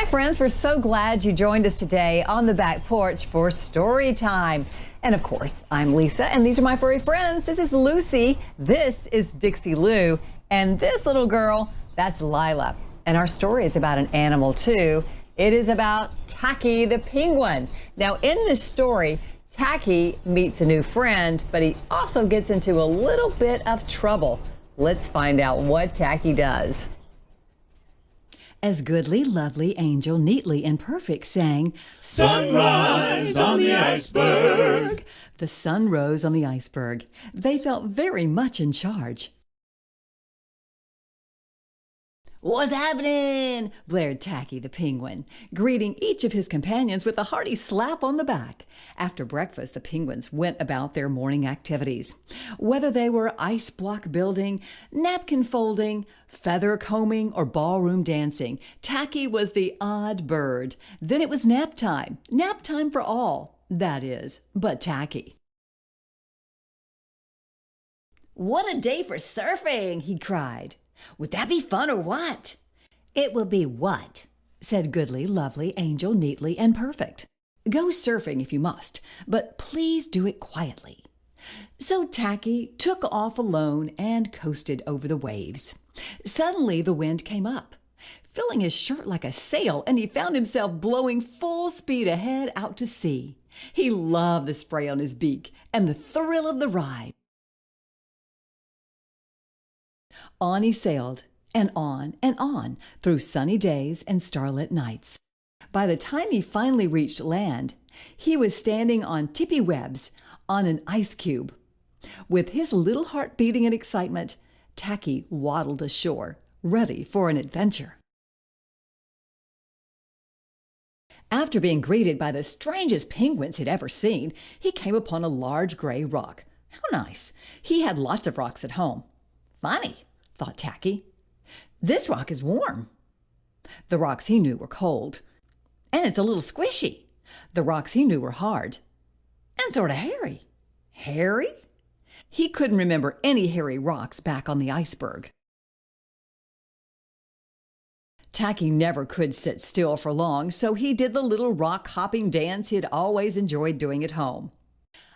friends, we're so glad you joined us today on the back porch for story time. And of course, I'm Lisa, and these are my furry friends. This is Lucy, this is Dixie Lou, and this little girl, that's Lila. And our story is about an animal too. It is about Tacky the Penguin. Now in this story, Tacky meets a new friend, but he also gets into a little bit of trouble. Let's find out what Tacky does. As goodly, lovely, angel, neatly and perfect sang, "Sunrise on the iceberg." The sun rose on the iceberg. They felt very much in charge. "What's happening?" blared Tacky the Penguin, greeting each of his companions with a hearty slap on the back. After breakfast, the penguins went about their morning activities. Whether they were ice block building, napkin folding, feather combing, or ballroom dancing, Tacky was the odd bird. Then it was nap time for all, that is, but Tacky. "What a day for surfing!" he cried. "Would that be fun or what?" "It will be what?" said goodly, lovely, angel, neatly and perfect. "Go surfing if you must, but please do it quietly." So Tacky took off alone and coasted over the waves. Suddenly the wind came up, filling his shirt like a sail, and he found himself blowing full speed ahead out to sea. He loved the spray on his beak and the thrill of the ride. On he sailed, and on, through sunny days and starlit nights. By the time he finally reached land, he was standing on tippy webs on an ice cube. With his little heart beating in excitement, Tacky waddled ashore, ready for an adventure. After being greeted by the strangest penguins he'd ever seen, he came upon a large gray rock. How nice! He had lots of rocks at home. Funny, thought Tacky. This rock is warm. The rocks he knew were cold. And it's a little squishy. The rocks he knew were hard. And sort of hairy. Hairy? He couldn't remember any hairy rocks back on the iceberg. Tacky never could sit still for long, so he did the little rock-hopping dance he'd always enjoyed doing at home.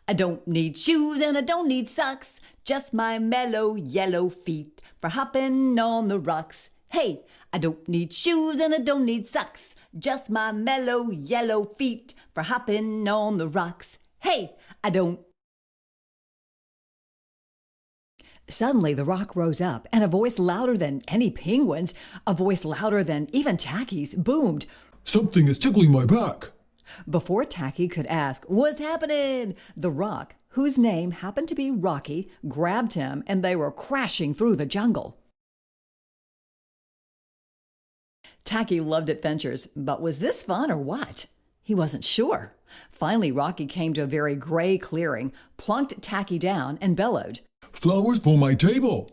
"I don't need shoes and I don't need socks, just my mellow yellow feet for hopping on the rocks. Hey, I don't need shoes and I don't need socks, just my mellow yellow feet for hopping on the rocks. Hey, I don't..." Suddenly the rock rose up, and a voice louder than any penguin's, a voice louder than even Tacky's, boomed, "Something is tickling my back." Before Tacky could ask, "What's happening?" the rock, whose name happened to be Rocky, grabbed him, and they were crashing through the jungle. Tacky loved adventures, but was this fun or what? He wasn't sure. Finally, Rocky came to a very gray clearing, plunked Tacky down, and bellowed, "Flowers for my table."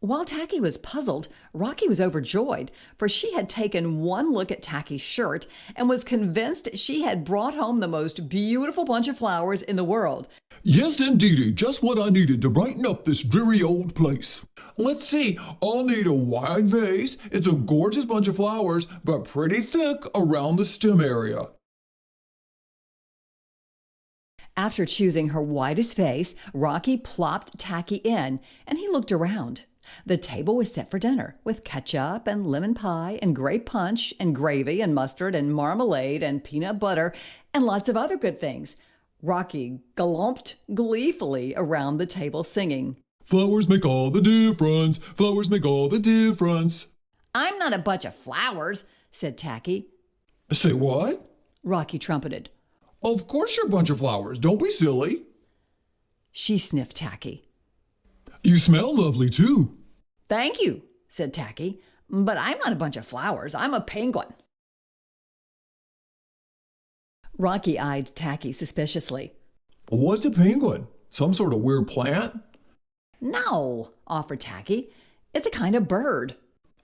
While Tacky was puzzled, Rocky was overjoyed, for she had taken one look at Tacky's shirt and was convinced she had brought home the most beautiful bunch of flowers in the world. "Yes, indeedy, just what I needed to brighten up this dreary old place. Let's see, I'll need a wide vase. It's a gorgeous bunch of flowers, but pretty thick around the stem area." After choosing her widest vase, Rocky plopped Tacky in, and he looked around. The table was set for dinner, with ketchup and lemon pie and grape punch and gravy and mustard and marmalade and peanut butter and lots of other good things. Rocky glumped gleefully around the table singing, "Flowers make all the difference. Flowers make all the difference." "I'm not a bunch of flowers," said Tacky. "Say what?" Rocky trumpeted. "Of course you're a bunch of flowers. Don't be silly." She sniffed Tacky. "You smell lovely too." "Thank you," said Tacky, "but I'm not a bunch of flowers. I'm a penguin." Rocky eyed Tacky suspiciously. "What's a penguin? Some sort of weird plant?" "No," offered Tacky. "It's a kind of bird."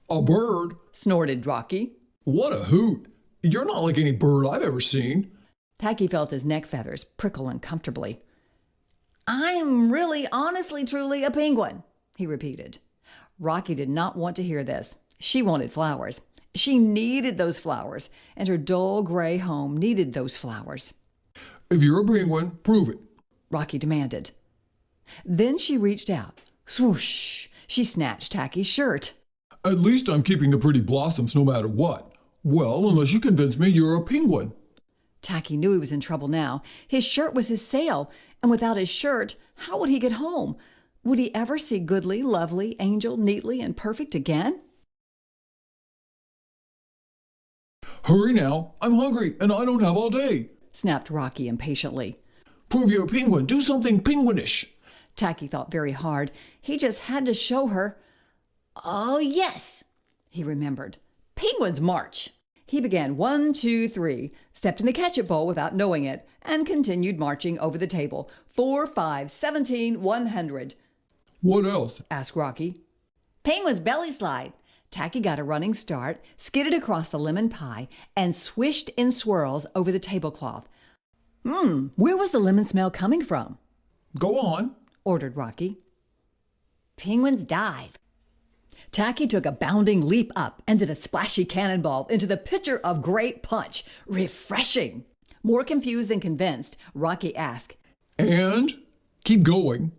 "A bird?" snorted Rocky. "What a hoot! You're not like any bird I've ever seen." Tacky felt his neck feathers prickle uncomfortably. "I'm really, honestly, truly a penguin," he repeated. Rocky did not want to hear this. She wanted flowers. She needed those flowers, and her dull gray home needed those flowers. If you're a penguin, prove it. Rocky demanded. Then she reached out. Swoosh! She snatched Tacky's shirt. At least I'm keeping the pretty blossoms no matter what. Well, unless you convince me you're a penguin. Tacky knew he was in trouble now. His shirt was his sail, and without his shirt, how would he get home? Would he ever see Goodly, Lovely, Angel, Neatly, and Perfect again? Hurry now, I'm hungry and I don't have all day. Snapped Rocky impatiently. Prove you're a penguin, do something penguinish. Tacky thought very hard. He just had to show her. Oh, yes, he remembered. Penguins march. He began 1, 2, 3, stepped in the ketchup bowl without knowing it, and continued marching over the table. 4, 5, 17, 100. What else? Asked Rocky. Penguin's belly slide. Tacky got a running start, skidded across the lemon pie, and swished in swirls over the tablecloth. Where was the lemon smell coming from? Go on, ordered Rocky. Penguins dive. Tacky took a bounding leap up and did a splashy cannonball into the pitcher of great punch. Refreshing! More confused than convinced, Rocky asked, and keep going.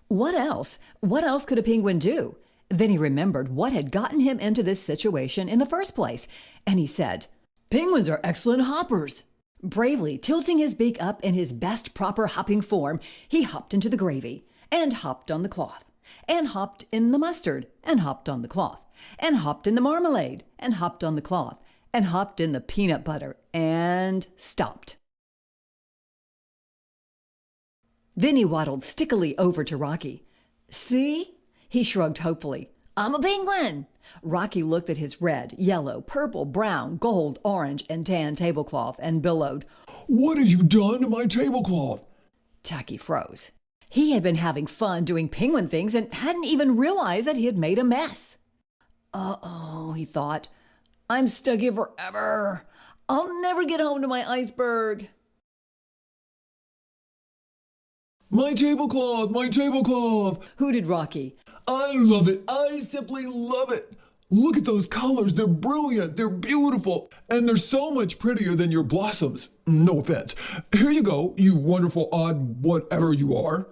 What else? What else could a penguin do? Then he remembered what had gotten him into this situation in the first place, and he said, Penguins are excellent hoppers. Bravely tilting his beak up in his best proper hopping form, he hopped into the gravy, and hopped on the cloth, and hopped in the mustard, and hopped on the cloth, and hopped in the marmalade, and hopped on the cloth, and hopped in the peanut butter, and stopped. Then he waddled stickily over to Rocky. See? He shrugged hopefully. I'm a penguin. Rocky looked at his red, yellow, purple, brown, gold, orange, and tan tablecloth and bellowed, What have you done to my tablecloth? Tacky froze. He had been having fun doing penguin things and hadn't even realized that he had made a mess. Uh-oh, he thought. I'm stuck here forever. I'll never get home to my iceberg. My tablecloth, my tablecloth. Hooted Rocky. I love it. I simply love it. Look at those colors. They're brilliant. They're beautiful. And they're so much prettier than your blossoms. No offense. Here you go, you wonderful, odd, whatever you are.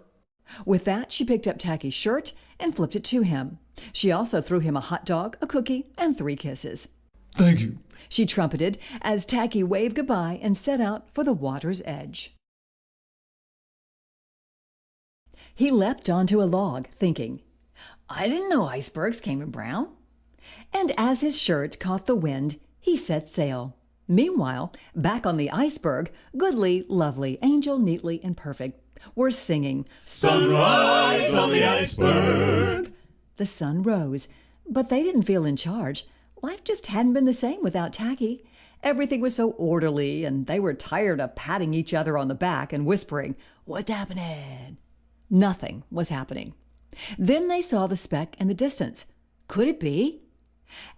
With that, she picked up Tacky's shirt and flipped it to him. She also threw him a hot dog, a cookie, and 3 kisses. Thank you. She trumpeted as Tacky waved goodbye and set out for the water's edge. He leapt onto a log, thinking, I didn't know icebergs came in brown. And as his shirt caught the wind, he set sail. Meanwhile, back on the iceberg, Goodly, Lovely, Angel, Neatly, and Perfect were singing, Sunrise on the iceberg. The sun rose, but they didn't feel in charge. Life just hadn't been the same without Tacky. Everything was so orderly, and they were tired of patting each other on the back and whispering, What's happening? Nothing was happening. Then they saw the speck in the distance. Could it be?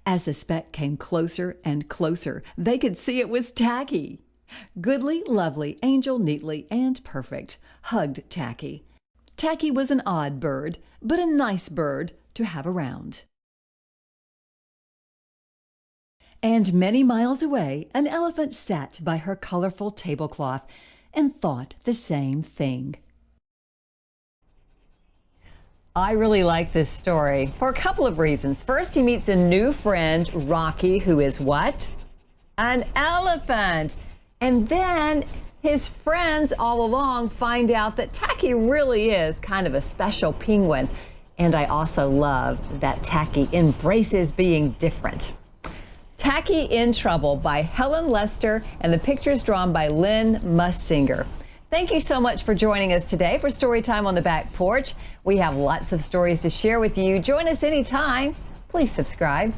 As the speck came closer and closer, they could see it was Tacky. Goodly, Lovely, Angel, Neatly, and Perfect hugged Tacky. Tacky was an odd bird, but a nice bird to have around. And many miles away, an elephant sat by her colorful tablecloth and thought the same thing. I really like this story for a couple of reasons. First, he meets a new friend, Rocky, who is what? An elephant. And then his friends all along find out that Tacky really is kind of a special penguin. And I also love that Tacky embraces being different. Tacky in Trouble by Helen Lester, and the pictures drawn by Lynn Munsinger. Thank you so much for joining us today for Storytime on the Back Porch. We have lots of stories to share with you. Join us anytime. Please subscribe